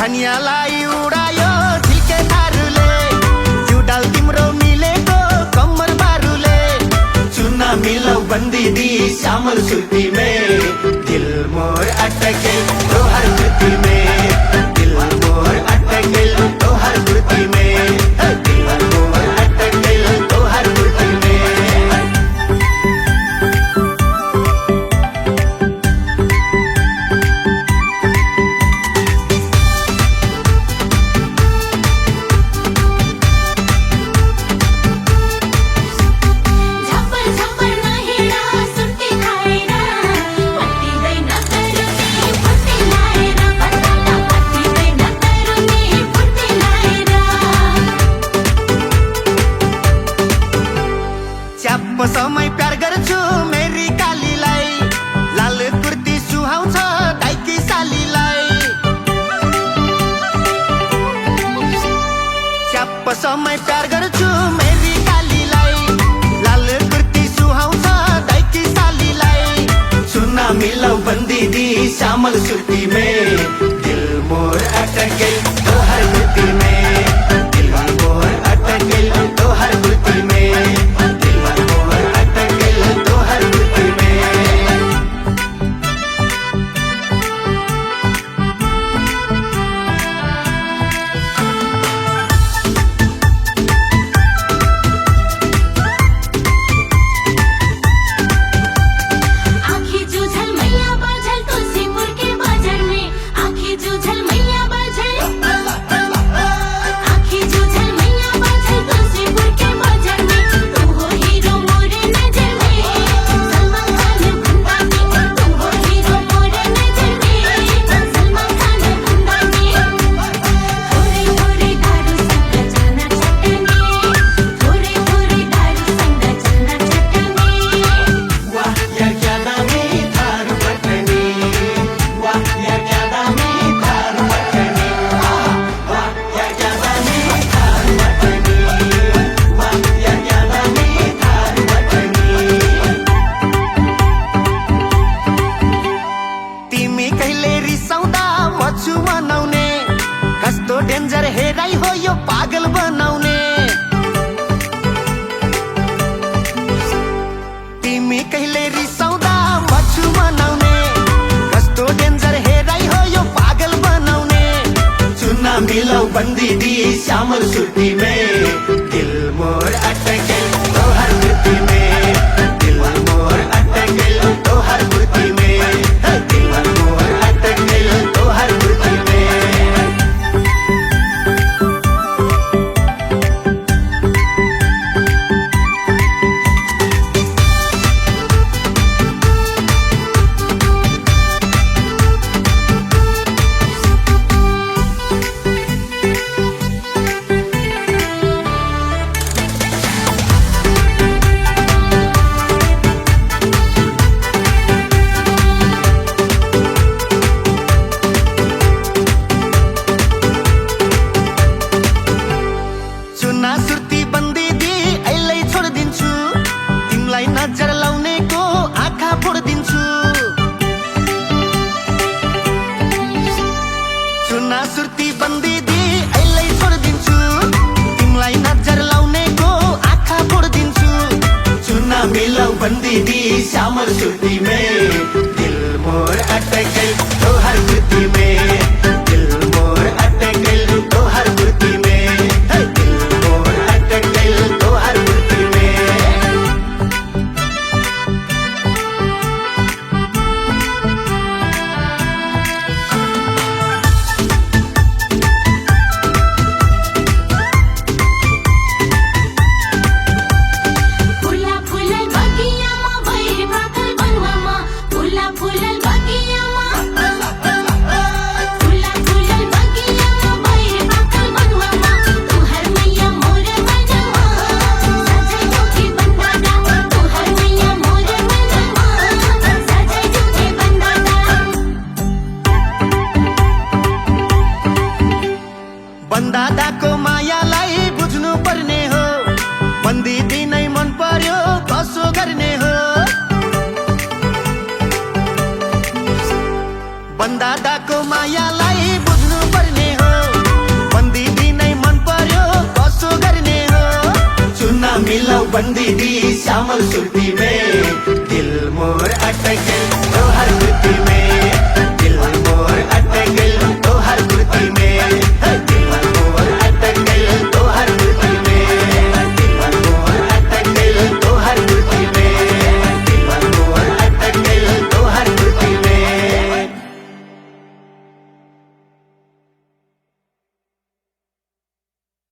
धनियालाई उडायो झिल्के थारुले जुडाल तिम्रो मिलेको कम्मर बारुले चुना मिलौ बन्दी दी श्यामल सुर्ती में दिल मोर अटके तो हर कृति में दिल मोर अटके तो हर कृति में दिल मोर अटके तो हर कृति में समय प्यार गर्छु मेरी कालीलाई लाल कुर्ती सुहाउँछ दाइकी सालीलाई च्याप्प समय प्यार गर्छु मेरी कालीलाई लाल कुर्ती सुहाउँछ दाइकी सालीलाई चुना मिलौ बन्दी दी श्यामल सुर्ती में दिल मोर अटके तो हर कृति में दिल मोर अटके तो हर कृति में कस्तो डेन्जर हेराइ हो यो पागल बनाउने तिमी कहिले रिसाउँदा मछु मनाउने कस्तो डेन्जर हेराइ हो यो पागल बनाउने चुना मिलौ बन्दी दी श्यामल सुर्ती में दिल मोर अटके तो हर कृति में दिल मोर अटके तो हर कृति में दिल मोर अटके तो हर कृति में सुर्ती बन्दी दी अहिले छोडिदिन्छु तिमीलाई नजर लाउनेको आँखा फोडिदिन्छु चुना सुर्ती बन्दी दी अहिले छोडिदिन्छु तिमीलाई नजर लाउनेको आँखा फोडिदिन्छु चुना मिलौ बन्दी दी श्यामल सुर्ती में दिल मोर अटके तो हर कृति में दिल मोर अटके तो हर कृति में बन्दादाको मायालाई बुझ्नु पर्ने हो बन्दी दिनै मन पर्यो कसो गर्ने हो बन्दादाको मायालाई बुझ्नु पर्ने हो कसो गर्ने हो चुना मिलाऊ बन्दिदी श्यामल सुर्ती में दिल मोर अटके तो हर कृति में